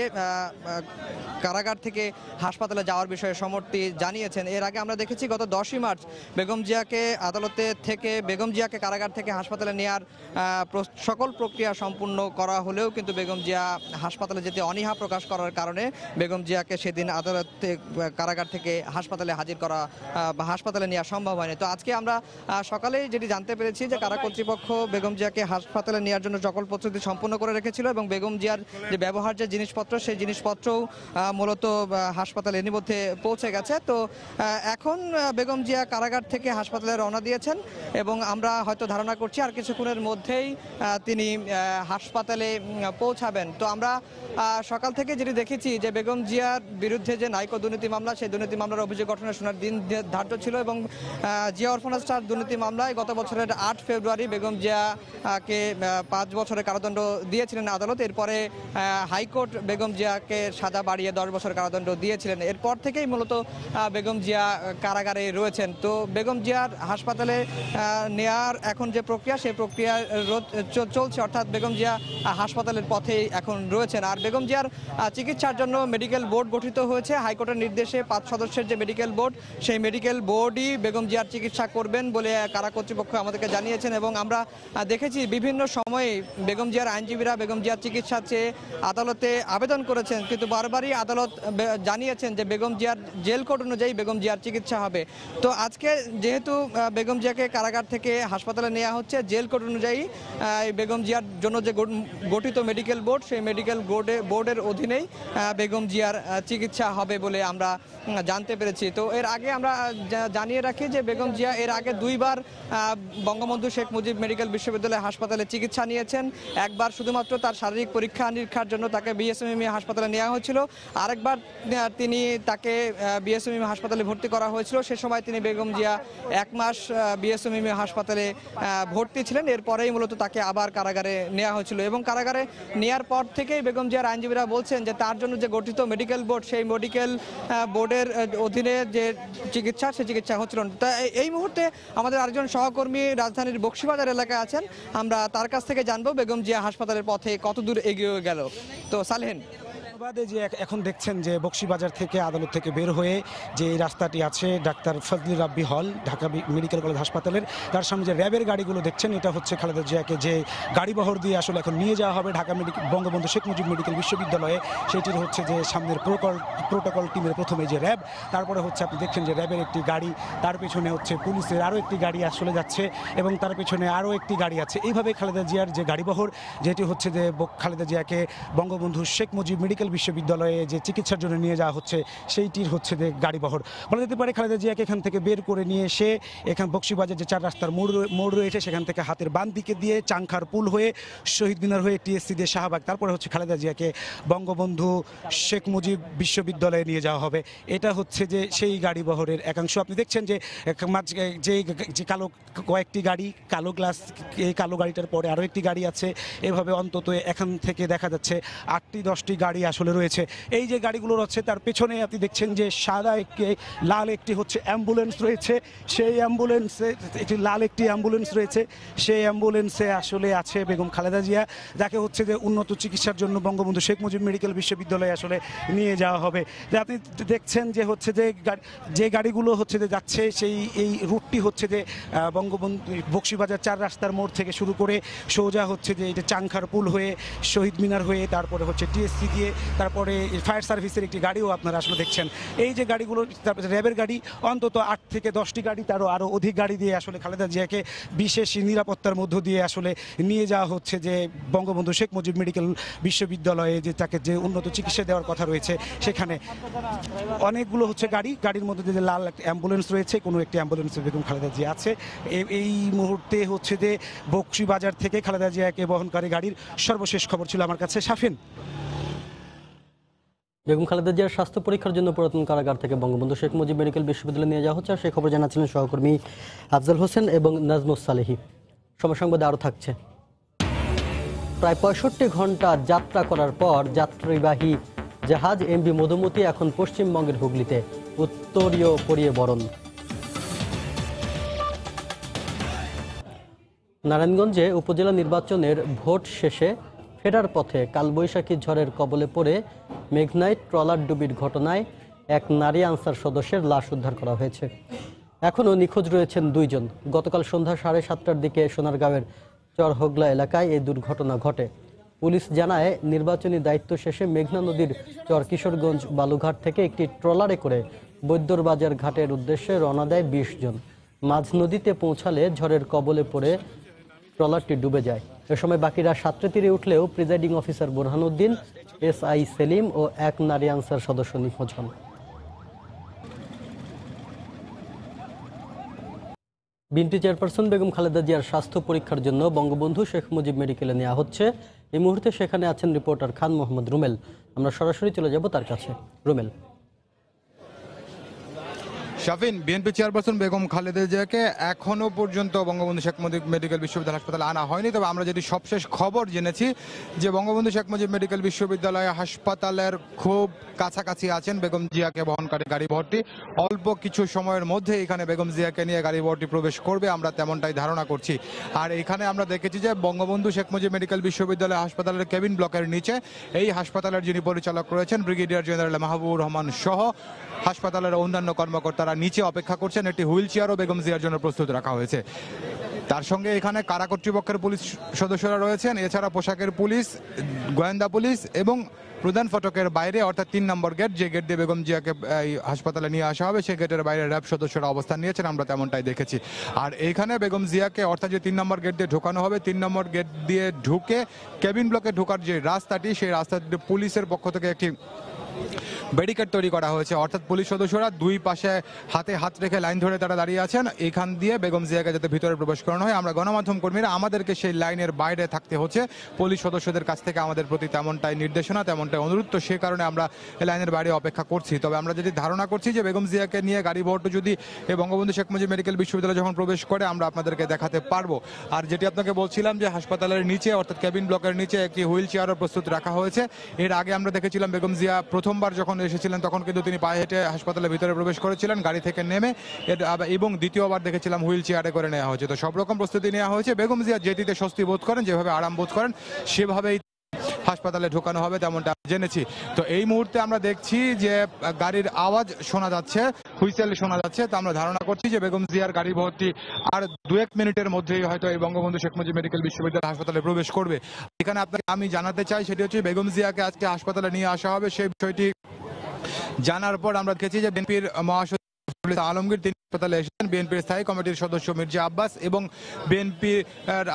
কারাগার থেকে হাসপাতালে যাওয়ার বিষয়ে সম্মতি জানিয়েছেন। এর আগে আমরা দেখেছি গত 10ই মার্চ বেগম জিয়াকে আদালতে থেকে কারাগার থেকে হাসপাতালে নেওয়ার সকল প্রক্রিয়া সম্পূর্ণ করা হলেও কিন্তু বেগম জিয়া হাসপাতালে যেতে অনীহা প্রকাশ করার কারণে বেগম জিয়াকে সেদিন আদালতে কারাগার থেকে হাসপাতালে হাজির করা বা হাসপাতালে নেওয়া সম্ভব হয়নি। তো আজকে আমরা সকালেই যেটি জানতে পেরেছি যে কারা কর্তৃপক্ষ বেগম জিয়াকে হাসপাতালে নেওয়ার জন্য সকল প্রস্তুতি সম্পন্ন করে রেখেছিল এবং বেগম জিয়ার যে ব্যবহার যে জিনিসপত্র সেই জিনিসপত্রও মূলত হাসপাতালে এর মধ্যে পৌঁছে গেছে। তো এখন বেগম জিয়া কারাগার থেকে হাসপাতালে রওনা দিয়েছেন এবং আমরা হয়তো ধারণা করছি আর কিছুক্ষণের মধ্যেই তিনি হাসপাতালে পৌঁছাবেন। তো আমরা সকাল থেকে যেটি দেখেছি যে বেগম জিয়ার বিরুদ্ধে যে নাইকো দুর্নীতি মামলা, সেই দুর্নীতি মামলার অভিযোগ গঠনের শোনার দিন ধার্য ছিল এবং জিয়া অরফানেজ ট্রাস্ট দুর্নীতি মামলায় গত বছরের 8 ফেব্রুয়ারি বেগম জিয়াকে 5 বছরের কারাদণ্ড দিয়েছিলেন আদালত। এরপরে হাইকোর্ট বেগম জিয়াকে সাজা বাড়িয়ে 10 বছর কারাদণ্ড দিয়েছিলেন। এরপর থেকেই মূলত বেগম জিয়া কারাগারে রয়েছেন। তো বেগম জিয়ার হাসপাতালে নেয়ার এখন যে প্রক্রিয়া, সেই প্রক্রিয়া চলছে, অর্থাৎ বেগম জিয়া হাসপাতালের পথেই এখন রয়েছেন। আর বেগম জিয়ার চিকিৎসার জন্য মেডিকেল বোর্ড গঠিত হয়েছে হাইকোর্টের নির্দেশে। 5 সদস্যের যে মেডিকেল বোর্ড, সেই মেডিকেল বোর্ডই বেগম জিয়ার চিকিৎসা করবেন বলে কারা কর্তৃপক্ষ আমাদেরকে জানিয়েছেন। এবং আমরা দেখেছি বিভিন্ন সময়ে বেগম জিয়ার আইনজীবীরা বেগম জিয়ার চিকিৎসা চেয়ে আদালতে আবেদন করেছেন, কিন্তু বারবারই আদালত জানিয়েছেন যে বেগম জিয়ার জেল কোড অনুযায়ী বেগম জিয়ার চিকিৎসা হবে। তো আজকে যেহেতু বেগম জিয়াকে কারাগার থেকে হাসপাতালে নেওয়া হচ্ছে, জেল কোড অনুযায়ী বেগম জিয়ার জন্য যে গঠিত মেডিকেল বোর্ড, সেই মেডিকেল বোর্ডের অধীনেই বেগম জিয়ার চিকিৎসা হবে বলে আমরা জানতে পেরেছি। তো এর আগে আমরা জানিয়ে রাখি যে বেগম জিয়া এর আগে 2 বার বঙ্গবন্ধু শেখ মুজিব মেডিকেল বিশ্ববিদ্যালয় হাসপাতালে চিকিৎসা নিয়েছেন। একবার শুধুমাত্র তার শারীরিক পরীক্ষা নিরীক্ষার জন্য তাকে বিএসএমএম হাসপাতালে নেওয়া হয়েছিল, আরেকবার তাকে বিএসএমএম হাসপাতালে ভর্তি করা হয়েছিল। সে সময় তিনি বেগম জিয়া 1 মাস বিএসএমএম হাসপাতালে ভর্তি ছিলেন। এরপরেই মূলত তাকে আবার কারাগারে নেওয়া হয়েছিল এবং কারাগারে নেওয়ার পর থেকেই বেগম জিয়ার আইনজীবীরা বলছেন যে তার জন্য যে গঠিত মেডিকেল বোর্ড, সেই মেডিকেল বোর্ডের অধীনে যে চিকিৎসা, সেই চিকিৎসা হচ্ছিল না। তা এই মুহূর্তে আমাদের আরেকজন সহকর্মী রাজধানীর বক্সিবাজার এলাকায় আছেন, আমরা তার কাছ থেকে জানবো বেগম জিয়া হাসপাতালের পথে কত দূর এগিয়ে গেল। তো সালেহিন, যে এখন দেখছেন যে বক্সিবাজার থেকে আদালত থেকে বের হয়ে যে এই রাস্তাটি আছে ডাক্তার ফজলি রাব্বি হল ঢাকা মেডিকেল কলেজ হাসপাতালের, তার সামনে যে র্যাবের গাড়িগুলো দেখছেন, এটা হচ্ছে খালেদা জিয়াকে যে গাড়ি বহর দিয়ে আসলে এখন নিয়ে যাওয়া হবে ঢাকা বঙ্গবন্ধু শেখ মুজিব মেডিকেল বিশ্ববিদ্যালয়ে। সেটির হচ্ছে যে সামনের প্রোটোকল টিমের প্রথমে যে র্যাব, তারপরে হচ্ছে আপনি দেখছেন যে র্যাবের একটি গাড়ি, তার পেছনে হচ্ছে পুলিশের আরও একটি গাড়ি আসলে যাচ্ছে এবং তার পেছনে আরও একটি গাড়ি আছে। এইভাবে খালেদা জিয়ার যে গাড়িবহর, যেটি হচ্ছে যে খালেদা জিয়াকে বঙ্গবন্ধু শেখ মুজিব মেডিকেল বিশ্ববিদ্যালয়ে যে চিকিৎসার জন্য নিয়ে যাওয়া হচ্ছে, সেইটির হচ্ছে যে গাড়িবহর বলা যেতে পারে। খালেদা জিয়াকে এখান থেকে বের করে নিয়ে এসে এখান বক্সিবাজার যে 4 রাস্তার মোড় রয়েছে, সেখান থেকে হাতের বাম দিকে দিয়ে চাংখার পুল হয়ে শহীদ মিনার হয়ে টিএসসি দিয়ে শাহবাগ, তারপরে হচ্ছে খালেদা জিয়াকে বঙ্গবন্ধু শেখ মুজিব বিশ্ববিদ্যালয়ে নিয়ে যাওয়া হবে। এটা হচ্ছে যে সেই গাড়িবহরের একাংশ। আপনি দেখছেন যে যে কালো কয়েকটি গাড়ি, কালো গ্লাস, এই কালো গাড়িটার পরে আরও একটি গাড়ি আছে। এভাবে অন্তত এখান থেকে দেখা যাচ্ছে 8-10টি গাড়ি আসলে রয়েছে। এই যে গাড়িগুলো রয়েছে তার পেছনে আপনি দেখছেন যে সাদা একটি লাল একটি হচ্ছে অ্যাম্বুলেন্স রয়েছে। সেই অ্যাম্বুলেন্সে একটি লাল একটি অ্যাম্বুলেন্স রয়েছে, সেই অ্যাম্বুলেন্সে আসলে আছে বেগম খালেদা জিয়া, যাকে হচ্ছে যে উন্নত চিকিৎসার জন্য বঙ্গবন্ধু শেখ মুজিব মেডিকেল বিশ্ববিদ্যালয়ে আসলে নিয়ে যাওয়া হবে। আপনি দেখছেন যে হচ্ছে যে গাড়িগুলো হচ্ছে যে যাচ্ছে, এই রুটটি হচ্ছে যে বঙ্গবন্ধু বক্সিবাজার 4 রাস্তার মোড় থেকে শুরু করে সোজা হচ্ছে যে এটা চাংখার পুল হয়ে শহীদ মিনার হয়ে তারপরে হচ্ছে টিএসসি দিয়ে, তারপরে ফায়ার সার্ভিসের একটি গাড়িও আপনারা আসলে দেখছেন। এই যে গাড়িগুলো, তারপরে র্যাবের গাড়ি, অন্তত 8 থেকে 10টি গাড়ি, তারও আরও অধিক গাড়ি দিয়ে আসলে খালেদা জিয়াকে বিশেষ নিরাপত্তার মধ্য দিয়ে আসলে নিয়ে যাওয়া হচ্ছে যে বঙ্গবন্ধু শেখ মুজিব মেডিকেল বিশ্ববিদ্যালয়ে যে তাকে যে উন্নত চিকিৎসা দেওয়ার কথা রয়েছে সেখানে। অনেকগুলো হচ্ছে গাড়ির মধ্যে যে লাল একটা অ্যাম্বুলেন্স রয়েছে, কোনো একটি অ্যাম্বুলেন্সে বেগম খালেদা জিয়া আছে। এই মুহূর্তে হচ্ছে যে বক্সিবাজার থেকে খালেদা জিয়াকে বহনকারী গাড়ির সর্বশেষ খবর ছিল আমার কাছে। শাফিন, বেগম খালেদা জিয়ার স্বাস্থ্য পরীক্ষার জন্য পুরাতন কারাগার থেকে বঙ্গবন্ধু শেখ মুজিব মেডিকেল বিশ্ববিদ্যালয়ে নিয়ে যাওয়া হচ্ছে, আর সেই খবর জানাচ্ছিলেন সহকর্মী আফজাল হোসেন এবং নাজমুস সালেহি। সময় সংবাদে আরও থাকছে। প্রায় 65 ঘন্টা যাত্রা করার পর যাত্রীবাহী জাহাজ এমভি মধুমতি এখন পশ্চিমবঙ্গের হুগলিতে, উত্তরীয় পরিয়ে বরণ। নারায়ণগঞ্জে উপজেলা নির্বাচনের ভোট শেষে ফেরার পথে কালবৈশাখী ঝড়ের কবলে পড়ে মেঘনাইট ট্রলার ডুবির ঘটনায় এক নারী আনসার সদস্যের লাশ উদ্ধার করা হয়েছে। এখনও নিখোঁজ রয়েছেন 2 জন। গতকাল সন্ধ্যা 7:30টার দিকে সোনারগাঁওয়ের চরহোগলা এলাকায় এই দুর্ঘটনা ঘটে। পুলিশ জানায়, নির্বাচনী দায়িত্ব শেষে মেঘনা নদীর চর কিশোরগঞ্জ বালুঘাট থেকে একটি ট্রলারে করে বৈদ্যরবাজার ঘাটের উদ্দেশ্যে রওনা দেয় 20 জন। মাঝ নদীতে পৌঁছালে ঝড়ের কবলে পড়ে ট্রলারটি ডুবে যায়। এ সময় বাকিরা সাঁতরে তীরে উঠলেও presiding officer Borhanuddin, SI Selim ও এক নারী আনসার সদস্য নিখোঁজ হন। বিএনপি চেয়ারপারসন বেগম খালেদা জিয়ার স্বাস্থ্য পরীক্ষার জন্য বঙ্গবন্ধু শেখ মুজিব মেডিকেলে নেওয়া হচ্ছে। এই মুহূর্তে সেখানে আছেন রিপোর্টার খান মোহাম্মদ রুমেল। আমরা সরাসরি চলে যাব তার কাছে। রুমেল। শাফিন, বিএনপি চেয়ারপারসন বেগম খালেদা জিয়াকে এখনো পর্যন্ত বঙ্গবন্ধু শেখ মুজিব মেডিকেল বিশ্ববিদ্যালয় হাসপাতালে আনা হয়নি। তবে আমরা যেটি সবশেষ খবর জেনেছি যে বঙ্গবন্ধু শেখ মুজিব মেডিকেল বিশ্ববিদ্যালয় হাসপাতালের খুব কাছাকাছি আছেন বেগম জিয়াকে বহনকারী গাড়ি ভর্তি। অল্প কিছু সময়ের মধ্যে এখানে বেগম জিয়াকে নিয়ে গাড়ি ভর্তি প্রবেশ করবে, আমরা তেমনটাই ধারণা করছি। আর এখানে আমরা দেখেছি যে বঙ্গবন্ধু শেখ মুজিব মেডিকেল বিশ্ববিদ্যালয় হাসপাতালের কেবিন ব্লকের নিচে এই হাসপাতালের যিনি পরিচালক রয়েছেন ব্রিগেডিয়ার জেনারেল মাহবুবুর রহমান সহ হাসপাতালের অন্যান্য কর্মকর্তারা নিচে অপেক্ষা করছেন। একটি হুইল চেয়ারও বেগম জিয়ার জন্য প্রস্তুত রাখা হয়েছে। তার সঙ্গে এখানে কারা কর্তৃপক্ষের পুলিশ সদস্যরা রয়েছেন, এছাড়া পোশাকের পুলিশ, গোয়েন্দা পুলিশ এবং প্রধান ফটকের বাইরে অর্থাৎ 3 নম্বর গেট, যে গেট দিয়ে বেগম জিয়াকে এই হাসপাতালে নিয়ে আসা হবে, সেই গেটের বাইরে র্যাব সদস্যরা অবস্থান নিয়েছেন, আমরা তেমনটাই দেখেছি। আর এইখানে বেগম জিয়াকে অর্থাৎ যে 3 নম্বর গেট দিয়ে ঢোকানো হবে, 3 নম্বর গেট দিয়ে ঢুকে কেবিন ব্লকে ঢোকার যে রাস্তাটি, সেই রাস্তাটি পুলিশের পক্ষ থেকে একটি ব্যারিকেড তৈরি করা হয়েছে। অর্থাৎ পুলিশ সদস্যরা দুই পাশে হাতে হাত রেখে লাইন ধরে তারা দাঁড়িয়ে আছেন, এখান দিয়ে বেগম জিয়াকে যাতে ভিতরে প্রবেশ করানো হয়। আমরা গণমাধ্যম কর্মীরা আমাদেরকে সেই লাইনের বাইরে থাকতে হচ্ছে, পুলিশ সদস্যদের কাছ থেকে আমাদের প্রতি তেমনটাই নির্দেশনা, তেমনটাই অনুরোধ। তো সে কারণে আমরা এই লাইনের বাইরে অপেক্ষা করছি। তবে আমরা যদি ধারণা করছি যে বেগম জিয়াকে নিয়ে গাড়ি ভর্তি যদি এই বঙ্গবন্ধু শেখ মুজিব মেডিকেল বিশ্ববিদ্যালয়ে যখন প্রবেশ করে, আমরা আপনাদেরকে দেখাতে পারবো। আর যেটি আপনাকে বলছিলাম যে হাসপাতালের নিচে অর্থাৎ কেবিন ব্লকের নিচে একটি হুইল চেয়ারও প্রস্তুত রাখা হয়েছে। এর আগে আমরা দেখেছিলাম বেগম জিয়া প্রথমবার যখন এসেছিলেন তখন কিন্তু তিনি পায়ে হেঁটে হাসপাতালের ভিতরে প্রবেশ করেছিলেন গাড়ি থেকে নেমে, এবং দ্বিতীয়বার দেখেছিলাম হুইল চেয়ারে করে নেওয়া হয়েছে। তো সব রকম প্রস্তুতি নেওয়া হয়েছে। বেগম জিয়া যেটিতে স্বস্তি বোধ করেন, যেভাবে আরাম বোধ করেন, সেভাবেই হাসপাতালে ঢোকানো হবে, তেমনটা জেনেছি। তো এই মুহূর্তে আমরা দেখছি যে গাড়ির আওয়াজ শোনা যাচ্ছে, হুইসেল শোনা যাচ্ছে। তো আমরা ধারণা করছি যে বেগম জিয়ার গাড়ি ভর্তি আর 2-1 মিনিটের মধ্যেই হয়তো এই বঙ্গবন্ধু শেখ মুজিব মেডিকেল বিশ্ববিদ্যালয় হাসপাতালে প্রবেশ করবে। এখানে আপনাকে আমি জানাতে চাই সেটি হচ্ছে বেগম জিয়াকে আজকে হাসপাতালে নিয়ে আসা হবে। সেই বিষয়টি জানার পর আমরা দেখেছি যে বিএনপির মহাসচিব আলমগীর তিনি হাসপাতালে এসেছেন, বিএনপির স্থায়ী কমিটির সদস্য মির্জা আব্বাস এবং বিএনপি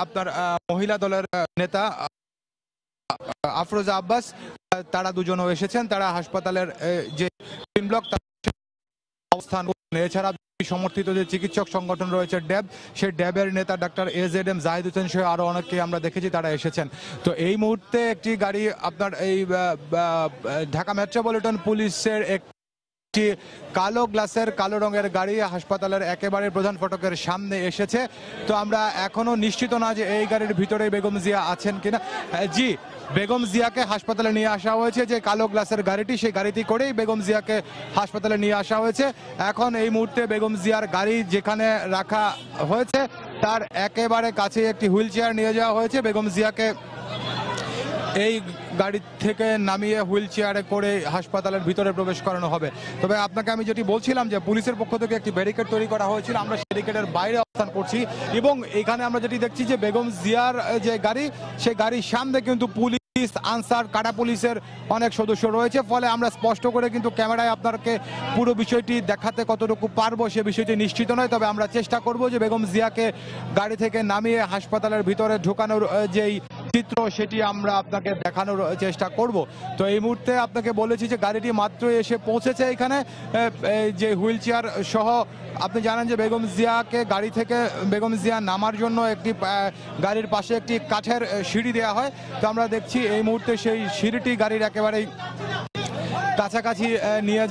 আপনার মহিলা দলের নেতা আফরোজা আব্বাস, তারা দুজনও এসেছেন। তারা হাসপাতালের যে ব্লক অবস্থান। এছাড়া সমর্থিত যে চিকিৎসক সংগঠন রয়েছে ড্যাব, সেই ড্যাবের নেতা ডাক্তার AZM জাহিদ হোসেন সহ আরো অনেককে আমরা দেখেছি তারা এসেছেন। তো এই মুহূর্তে একটি গাড়ি আপনার এই ঢাকা মেট্রোপলিটন পুলিশের একটি কালো গ্লাসের কালো রঙের গাড়ি হাসপাতালের একেবারে প্রধান ফটকের সামনে এসেছে। তো আমরা এখনো নিশ্চিত না যে এই গাড়ির ভিতরে বেগম জিয়া আছেন কিনা। জি, বেগম জিয়াকে হাসপাতালে নিয়ে আসা হয়েছে। যে কালো গ্লাসের গাড়িটি, সেই গাড়িটি করেই বেগম জিয়াকে হাসপাতালে নিয়ে আসা হয়েছে। এখন এই মুহূর্তে বেগম জিয়ার গাড়ি যেখানে রাখা হয়েছে তার একেবারে কাছে একটি হুইল চেয়ার নিয়ে যাওয়া হয়েছে। বেগম জিয়াকে এই গাড়ি থেকে নামিয়ে হুইল চেয়ারে করে হাসপাতালের ভিতরে প্রবেশ করানো হবে। তবে আপনাকে আমি যেটি বলছিলাম যে পুলিশের পক্ষ থেকে একটি ব্যারিকেড তৈরি করা হয়েছিল, আমরা সেই ব্যারিকেডের বাইরে অবস্থান করছি এবং এখানে আমরা যেটি দেখছি যে বেগম জিয়ার যে গাড়ি, সেই গাড়ির সামনে কিন্তু পুলিশ, আনসার, কাটা পুলিশের অনেক সদস্য রয়েছে। ফলে আমরা স্পষ্ট করে কিন্তু ক্যামেরায় আপনাকে পুরো বিষয়টি দেখাতে কতটুকু পারবো সে বিষয়টি নিশ্চিত নয়। তবে আমরা চেষ্টা করব যে বেগম জিয়াকে গাড়ি থেকে নামিয়ে হাসপাতালের ভিতরে ঢোকানোর যেই চিত্র সেটি আমরা আপনাকে দেখানোর চেষ্টা করব। তো এই মুহূর্তে আপনাকে বলেছি যে গাড়িটি মাত্র এসে পৌঁছেছে এখানে, যে হুইল চেয়ার সহ। আপনি জানেন যে বেগম জিয়াকে গাড়ি থেকে বেগম জিয়া নামার জন্য একটি গাড়ির পাশে একটি কাঠের সিঁড়ি দেওয়া হয়। তো আমরা দেখছি এই মুহূর্তে সেই সিঁড়িটি গাড়ির একেবারেই কাছাকাছি নিয়ে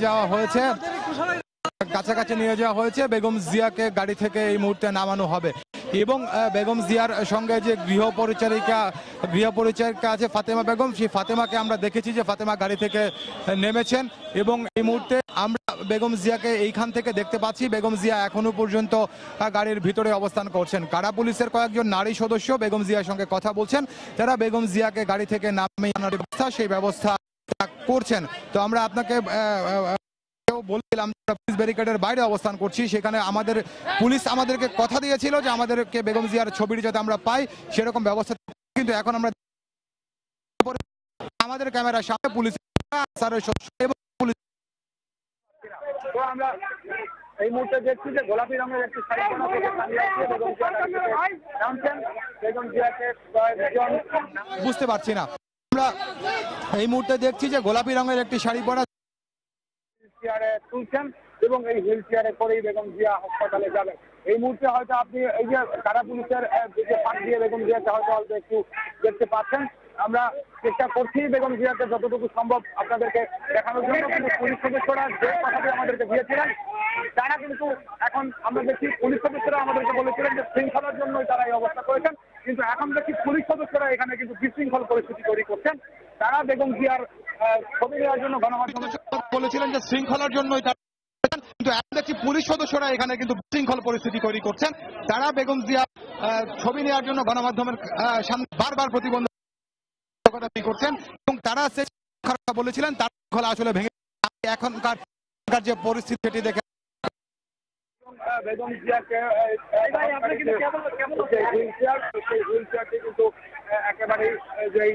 যাওয়া হয়েছে, বেগম জিয়াকে গাড়ি থেকে এই মুহূর্তে নামানো হবে। এবং বেগম জিয়ার সঙ্গে যে গৃহপরিচারিকা আছে ফাতেমা বেগম, সেই ফাতেমাকে আমরা দেখেছি যে ফাতেমা গাড়ি থেকে নেমেছেন এবং এই মুহূর্তে আমরা বেগম জিয়াকে এইখান থেকে দেখতে পাচ্ছি। বেগম জিয়া এখনো পর্যন্ত গাড়ির ভিতরে অবস্থান করছেন। কারা পুলিশের কয়েকজন নারী সদস্য বেগম জিয়ার সঙ্গে কথা বলছেন, তারা বেগম জিয়াকে গাড়ি থেকে নামিয়ে আনার ব্যবস্থা, সেই ব্যবস্থা করছেন। তো আমরা আপনাকে বলছিলাম পুলিশ ব্যারিকেডের বাইরে অবস্থান করছি, সেখানে আমাদের পুলিশ আমাদেরকে কথা দিয়েছিল যে আমাদেরকে বেগম জিয়ার ছবিটি যাতে আমরা পাই সেরকম ব্যবস্থা, কিন্তু এখন আমরা আমাদের ক্যামেরার সামনে পুলিশ এবং পুলিশ আমরা এই মুহূর্তে দেখছি যে গোলাপি রঙের একটি শাড়ি পরা থেকে দাঁড়িয়ে আছে বেগম জিয়া নামছেন। বেগম জিয়াকে কয়েকজন বুঝতে পারছি না। আমরা এই মুহূর্তে দেখছি যে গোলাপি রঙের একটি শাড়ি পরা চেয়ারে তুলছেন এবং এই হুইল চেয়ারে করেই বেগম জিয়া হাসপাতালে যাবেন। এই মুহূর্তে হয়তো আপনি এই যে কারা পুলিশের দিকে ফাঁক দিয়ে বেগম জিয়াকে হয়তো অল্প একটু দেখতে পাচ্ছেন। আমরা চেষ্টা করছি বেগম জিয়াকে যতটুকু সম্ভব আপনাদেরকে দেখানোর জন্য, কিন্তু পুলিশ সদস্যরা যে কথাটি আমাদেরকে দিয়েছিলেন তারা কিন্তু এখন আমরা দেখছি পুলিশ সদস্যরা আমাদেরকে বলেছিলেন যে শৃঙ্খলার জন্যই তারা এই অবস্থা করেছেন, কিন্তু এখন দেখছি পুলিশ সদস্যরা এখানে কিন্তু বিশৃঙ্খল পরিস্থিতি তৈরি করছেন। তারা বেগম জিয়ার ছবি নেওয়ার জন্য গণমাধ্যমে বলেছিলেন যে শৃঙ্খলার জন্যই, কিন্তু এখন দেখছি পুলিশ সদস্যরা এখানে কিন্তু বিশৃঙ্খল পরিস্থিতি তৈরি করছেন। তারা বেগম জিয়া ছবি নেওয়ার জন্য গণমাধ্যমের সামনে বারবার প্রতিবন্ধকতা করছেন এবং তারা বলেছিলেন তার শৃঙ্খলা আসলে ভেঙে এখনকার যে পরিস্থিতি সেটি দেখে বেগম জিয়াকে হুইল চেয়ারটি কিন্তু একেবারেই যেই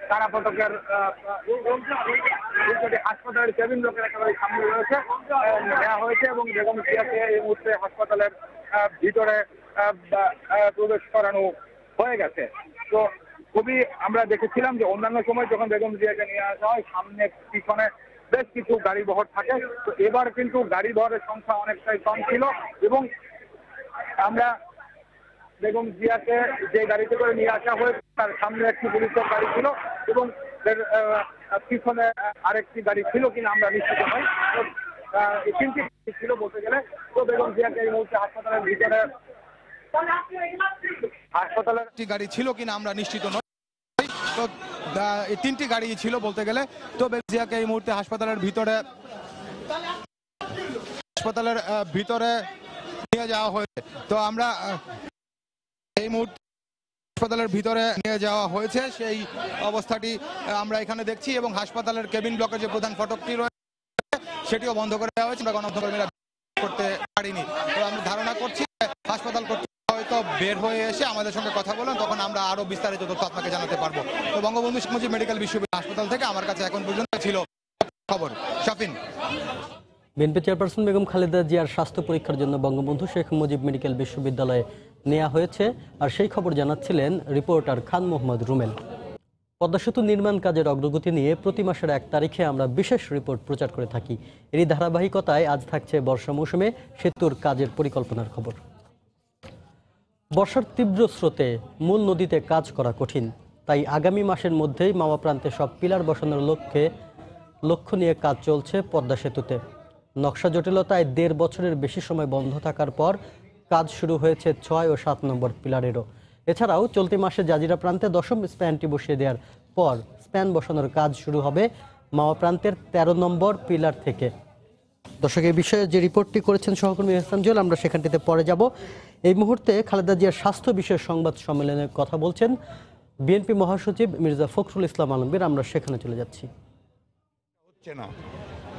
কারা ফটকের হাসপাতালের কেবিন লোকের একেবারে সামনে রয়েছে নেওয়া হয়েছে এবং বেগম জিয়াকে এই মুহূর্তে হাসপাতালের ভিতরে প্রবেশ করানো হয়ে গেছে। তো খুবই আমরা দেখেছিলাম যে অন্যান্য সময় যখন বেগম জিয়াকে নিয়ে আসা হয় সামনে পিছনে বেশ কিছু গাড়ি বহর থাকে, তো এবার কিন্তু গাড়ি বহরের সংখ্যা অনেকটাই কম ছিল এবং আমরা বেগম জিয়াকে যে গাড়িতে করে নিয়ে আসা হয়েছে তার সামনে একটি পুলিশের গাড়ি ছিল এবং পিছনে আরেকটি গাড়ি ছিল কিনা আমরা নিশ্চিত নই। তিনটি ছিল বলতে গেলে। তো বেগম জিয়াকে এই মুহূর্তে হাসপাতালের ভিতরে একটি গাড়ি ছিল কিনা আমরা নিশ্চিত নই। তো তিনটি গাড়ি ছিল বলতে গেলে। তো বেগম জিয়াকে এই মুহূর্তে হাসপাতালের ভিতরে নিয়ে যাওয়া হয়েছে। তো আমরা এই মুহূর্তে হাসপাতালের ভিতরে নিয়ে যাওয়া হয়েছে, সেই অবস্থাটি আমরা এখানে দেখছি এবং হাসপাতালের কেবিন ব্লকের যে প্রধান ফটকটি রয়েছে সেটিও বন্ধ করে দেওয়া হয়েছে। আমরা গণমাধ্যমকর্মীরা করতে পারিনি। তো আমি ধারণা করছি হাসপাতাল কর্তৃপক্ষ হয়তো বের হয়ে এসে আমাদের সঙ্গে কথা বলেন, তখন আমরা আরো বিস্তারিত তথ্য আপনাকে জানাতে পারবো। তো বঙ্গবন্ধু শেখ মুজিব মেডিকেল বিশ্ববিদ্যালয় হাসপাতাল থেকে আমার কাছে এখন পর্যন্ত ছিল খবর। শাফিন। বিএনপি চেয়ারপারসন বেগম খালেদা জিয়ার স্বাস্থ্য পরীক্ষার জন্য বঙ্গবন্ধু শেখ মুজিব মেডিকেল বিশ্ববিদ্যালয়ে নেওয়া হয়েছে, আর সেই খবর জানাচ্ছিলেন রিপোর্টার খান মোহাম্মদ রুমেল। পদ্মা সেতু নির্মাণ কাজের অগ্রগতি নিয়ে প্রতি মাসের 1 তারিখে আমরা বিশেষ রিপোর্ট প্রচার করে থাকি। এরই ধারাবাহিকতায় আজ থাকছে বর্ষা মৌসুমে সেতুর কাজের পরিকল্পনার খবর। বর্ষার তীব্র স্রোতে মূল নদীতে কাজ করা কঠিন, তাই আগামী মাসের মধ্যেই মাওয়া প্রান্তে সব পিলার বসানোর লক্ষ্য নিয়ে কাজ চলছে পদ্মা সেতুতে। নকশা জটিলতায় 1.5 বছরের বেশি সময় বন্ধ থাকার পর কাজ শুরু হয়েছে 6 ও 7 নম্বর পিলারেরও। এছাড়াও চলতি মাসে জাজিরা প্রান্তে 10ম স্প্যানটি বসিয়ে দেওয়ার পর স্প্যান বসানোর কাজ শুরু হবে মাওয়া প্রান্তের 13 নম্বর পিলার থেকে। দর্শক, এই বিষয়ে যে রিপোর্টটি করেছেন সহকর্মী এহসান জুয়েল, আমরা সেখানটিতে পরে যাব। এই মুহূর্তে খালেদা জিয়ার স্বাস্থ্য বিষয়ে সংবাদ সম্মেলনে কথা বলছেন বিএনপি মহাসচিব মির্জা ফখরুল ইসলাম আলমগীর। আমরা সেখানে চলে যাচ্ছি। হচ্ছে না,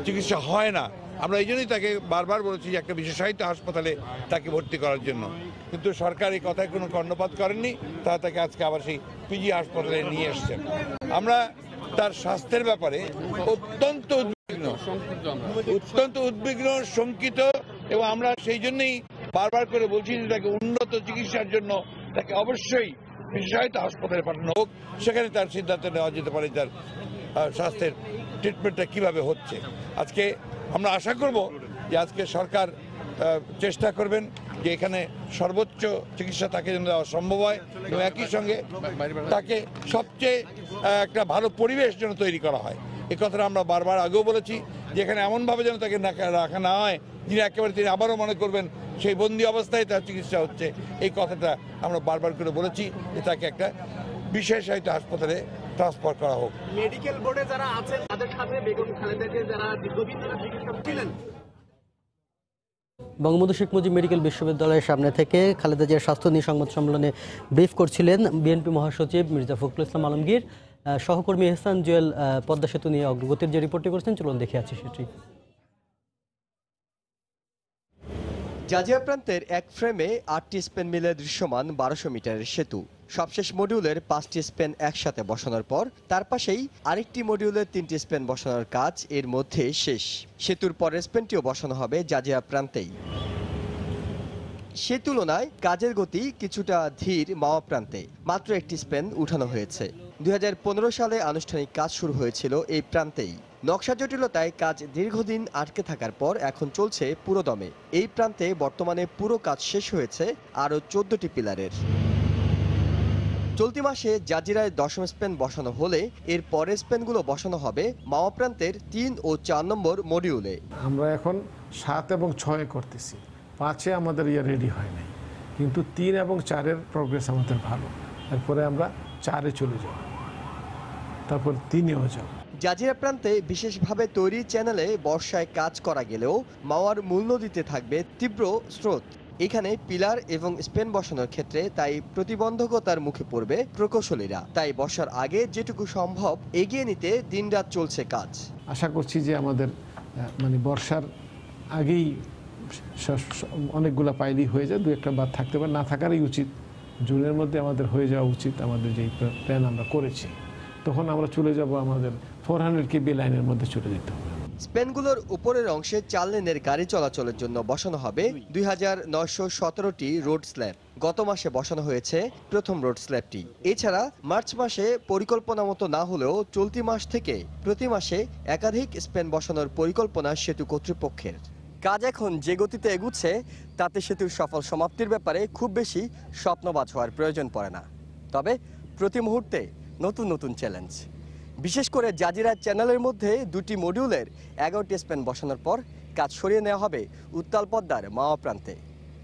চিকিৎসা হয় না। আমরা এই জন্যই তাকে বারবার বলেছি যে একটা বিশেষায়িত হাসপাতালে তাকে ভর্তি করার জন্য, কিন্তু সরকার এই কথায় কোনো কর্ণপাত করেননি। তারা তাকে আজকে আবার সেই পিজি হাসপাতালে নিয়ে এসছেন। আমরা তার স্বাস্থ্যের ব্যাপারে অত্যন্ত উদ্বিগ্ন, শঙ্কিত, এবং আমরা সেই জন্যই বারবার করে বলছি যে তাকে উন্নত চিকিৎসার জন্য তাকে অবশ্যই বিশেষায়িত হাসপাতালে পাঠানো হোক। সেখানে তার সিদ্ধান্ত নেওয়া যেতে পারে তার স্বাস্থ্যের ট্রিটমেন্টটা কিভাবে হচ্ছে। আজকে আমরা আশা করব যে আজকে সরকার চেষ্টা করবেন যে এখানে সর্বোচ্চ চিকিৎসা তাকে যেন দেওয়া সম্ভব হয় এবং একই সঙ্গে তাকে সবচেয়ে একটা ভালো পরিবেশ যেন তৈরি করা হয়। এই কথাটা আমরা বারবার আগেও বলেছি যে এখানে এমনভাবে যেন তাকে রাখা না হয় যিনি একেবারে তিনি আবারও মনে করবেন সেই বন্দি অবস্থায় তার চিকিৎসা হচ্ছে। এই কথাটা আমরা বারবার করে বলেছি যে তাকে একটা বিশেষায়িত হাসপাতালে ট্রান্সফার করা হোক। মেডিকেল বোর্ডে যারা আছেন তাদের সামনে বেগম খালেদাকে যারা দীর্ঘদিন ধরে চিকিৎসা ছিলেন। বঙ্গবন্ধু শেখ মুজিব মেডিকেল বিশ্ববিদ্যালয়ের সামনে থেকে খালেদা জিয়ার স্বাস্থ্য নিয়ে সংবাদ সম্মেলনে ব্রিফ করছিলেন বিএনপি মহাসচিব মির্জা ফখরুল ইসলাম আলমগীর। সহকর্মী এহসান জুয়েল পদ্মা সেতু নিয়ে অগ্রগতির যে রিপোর্টটি করেছেন, চলুন দেখে আছি সেটি। জাজিয়া প্রান্তের এক ফ্রেমে 8টি স্প্যান মিলে দৃশ্যমান 1200 মিটারের সেতু। সবশেষ মডিউলের 5টি স্প্যান একসাথে বসানোর পর তার পাশেই আরেকটি মডিউলের 3টি স্প্যান বসানোর কাজ এর মধ্যে শেষ। সেতুর পরের স্প্যানটিও বসানো হবে জাজিরা প্রান্তেই। সে তুলনায় কাজের গতি কিছুটা ধীর মাওয়া প্রান্তে। মাত্র একটি স্প্যান উঠানো হয়েছে। 2015 সালে আনুষ্ঠানিক কাজ শুরু হয়েছিল এই প্রান্তেই। নকশা জটিলতায় কাজ দীর্ঘদিন আটকে থাকার পর এখন চলছে পুরোদমে। এই প্রান্তে বর্তমানে পুরো কাজ শেষ হয়েছে আরও 14টি পিলারের। চলতি মাসে জাজিরায় 10ম স্প্যান বসানো হলে এর পরের স্প্যানগুলো বসানো হবে মাওয়া প্রান্তের 3 ও 4 নম্বর মডিউলে। আমরা এখন 7 এবং 6 করতেছি, 5-এ আমাদের রেডি হয় নাই, কিন্তু 3 এবং 4-এর প্রোগ্রেস আমাদের ভালো। এরপরে আমরা 4-এ চলে যাব, তারপর 3-এও যাব। জাজিরা প্রান্তে বিশেষভাবে তৈরি চ্যানেলে বর্ষায় কাজ করা গেলেও মাওয়ার মূল নদীতে থাকবে তীব্র স্রোত। এখানে পিলার এবং স্প্যান বসানোর ক্ষেত্রে তাই প্রতিবন্ধকতার মুখে পড়বে প্রকৌশলীরা। তাই বর্ষার আগে যেটুকু সম্ভব এগিয়ে নিতে দিনরাত চলছে কাজ। আশা করছি যে আমাদের বর্ষার আগেই অনেকগুলো পাইলি হয়ে যায়, 2-1টা বাদ থাকতে পারে, না থাকারই উচিত। জুনের মধ্যে আমাদের হয়ে যাওয়া উচিত। আমাদের যেই প্ল্যান আমরা করেছি, তখন আমরা চলে যাব আমাদের 400 KB লাইনের মধ্যে চলে যেতে হবে। স্প্যানগুলোর উপরের অংশে 4 লেনের গাড়ি চলাচলের জন্য বসানো হবে 2917টি রোড স্ল্যাব। গত মাসে বসানো হয়েছে প্রথম রোড স্ল্যাবটি। এছাড়া মার্চ মাসে পরিকল্পনা মতো না হলেও চলতি মাস থেকে প্রতি মাসে একাধিক স্প্যান বসানোর পরিকল্পনা সেতু কর্তৃপক্ষের। কাজ এখন যে গতিতে এগুচ্ছে তাতে সেতুর সফল সমাপ্তির ব্যাপারে খুব বেশি স্বপ্নবাজ হওয়ার প্রয়োজন পড়ে না। তবে প্রতি মুহূর্তে নতুন নতুন চ্যালেঞ্জ। বিশেষ করে জাজিরা চ্যানেলের মধ্যে 2টি মডিউলের 11টি স্প্যান বসানোর পর কাজ সরিয়ে নেওয়া হবে উত্তাল পদ্মার মাওয়া প্রান্তে।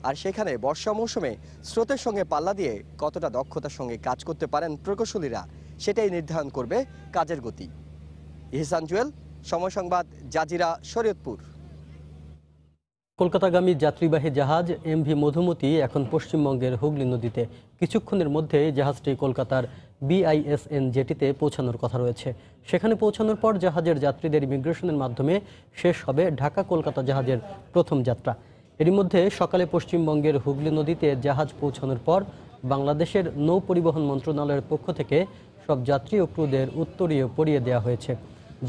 আর সেখানে বর্ষা মৌসুমে স্রোতের সঙ্গে পাল্লা দিয়ে কতটা দক্ষতার সঙ্গে কাজ করতে পারেন প্রকৌশলীরা, সেটাই নির্ধারণ করবে কাজের গতি। ইহসান জুয়েল, সময় সংবাদ, জাজিরা, শরীয়তপুর। কলকাতাগামী যাত্রীবাহী জাহাজ MV মধুমতি এখন পশ্চিমবঙ্গের হুগলি নদীতে। কিছুক্ষণের মধ্যে জাহাজটি কলকাতার BISN জেটিতে পৌঁছানোর কথা রয়েছে। সেখানে পৌঁছানোর পর জাহাজের যাত্রীদের ইমিগ্রেশনের মাধ্যমে শেষ হবে ঢাকা কলকাতা জাহাজের প্রথম যাত্রা। এরই মধ্যে সকালে পশ্চিমবঙ্গের হুগলি নদীতে জাহাজ পৌঁছানোর পর বাংলাদেশের নৌ পরিবহন মন্ত্রণালয়ের পক্ষ থেকে সব যাত্রী ও ক্রুদের উত্তরীয় পরিয়ে দেওয়া হয়েছে।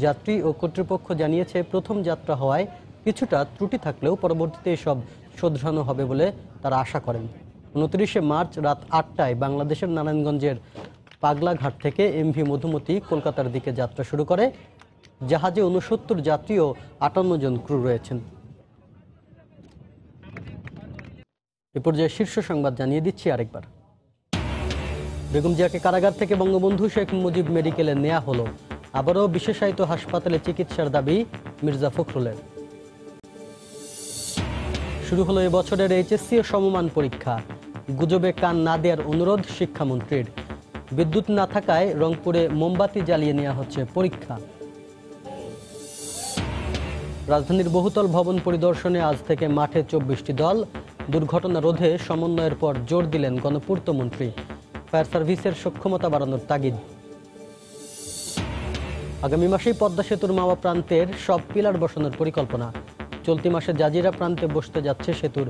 যাত্রী ও কর্তৃপক্ষ জানিয়েছে, প্রথম যাত্রা হওয়ায় কিছুটা ত্রুটি থাকলেও পরবর্তীতে সব শোধরানো হবে বলে তারা আশা করেন। 29শে মার্চ রাত 8টায় বাংলাদেশের নারায়ণগঞ্জের পাগলাঘাট থেকে MV মধুমতি কলকাতার দিকে যাত্রা শুরু করে। জাহাজে 69 যাত্রী ও 58 জন ক্রু রয়েছেন। এ পর্যায়ে শীর্ষ সংবাদ জানিয়ে দিচ্ছি আরেকবার। বেগম জিয়াকে কারাগার থেকে বঙ্গবন্ধু শেখ মুজিব মেডিকেলে নেওয়া হলো। আবারও বিশেষায়িত হাসপাতালে চিকিৎসার দাবি মির্জা ফখরুলের। শুরু হলো এবছরের HSC ও সমমান পরীক্ষা। গুজবে কান না দেওয়ার অনুরোধ শিক্ষামন্ত্রীর। বিদ্যুৎ না থাকায় রংপুরে মোমবাতি জ্বালিয়ে নেওয়া হচ্ছে পরীক্ষা। রাজধানীর বহুতল ভবন পরিদর্শনে আজ থেকে মাঠে 24টি দল। দুর্ঘটনা রোধে সমন্বয়ের পর জোর দিলেন গণপূর্তমন্ত্রী। ফায়ার সার্ভিসের সক্ষমতা বাড়ানোর তাগিদ। আগামী মাসেই পদ্মা সেতুর মাওয়া প্রান্তের সব পিলার বসানোর পরিকল্পনা। চলতি মাসে জাজিরা প্রান্তে বসতে যাচ্ছে সেতুর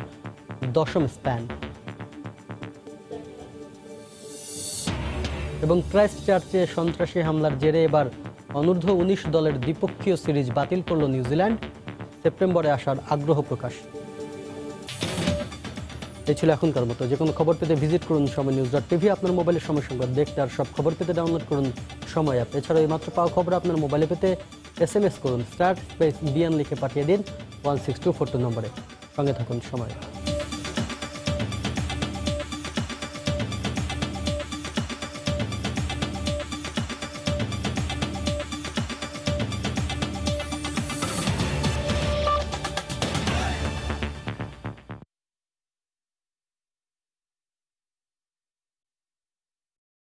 10ম স্প্যান। এবং ক্রাইস্টচার্চে সন্ত্রাসী হামলার জেরে এবার অনূর্ধ্ব 19 দলের দ্বিপক্ষীয় সিরিজ বাতিল করল নিউজিল্যান্ড। সেপ্টেম্বরে আসার আগ্রহ প্রকাশ। এই ছিল এখনকার মতো। যে কোনো খবর পেতে ভিজিট করুন সময়.news.tv। আপনার মোবাইলে সময় সংবাদ দেখতে আর সব খবর পেতে ডাউনলোড করুন সময় অ্যাপ। এছাড়াও এই মাত্র পাওয়া খবর আপনার মোবাইলে পেতে SMS করুন *BN লিখে পাঠিয়ে দিন 16242 নম্বরে। সঙ্গে থাকুন সময়।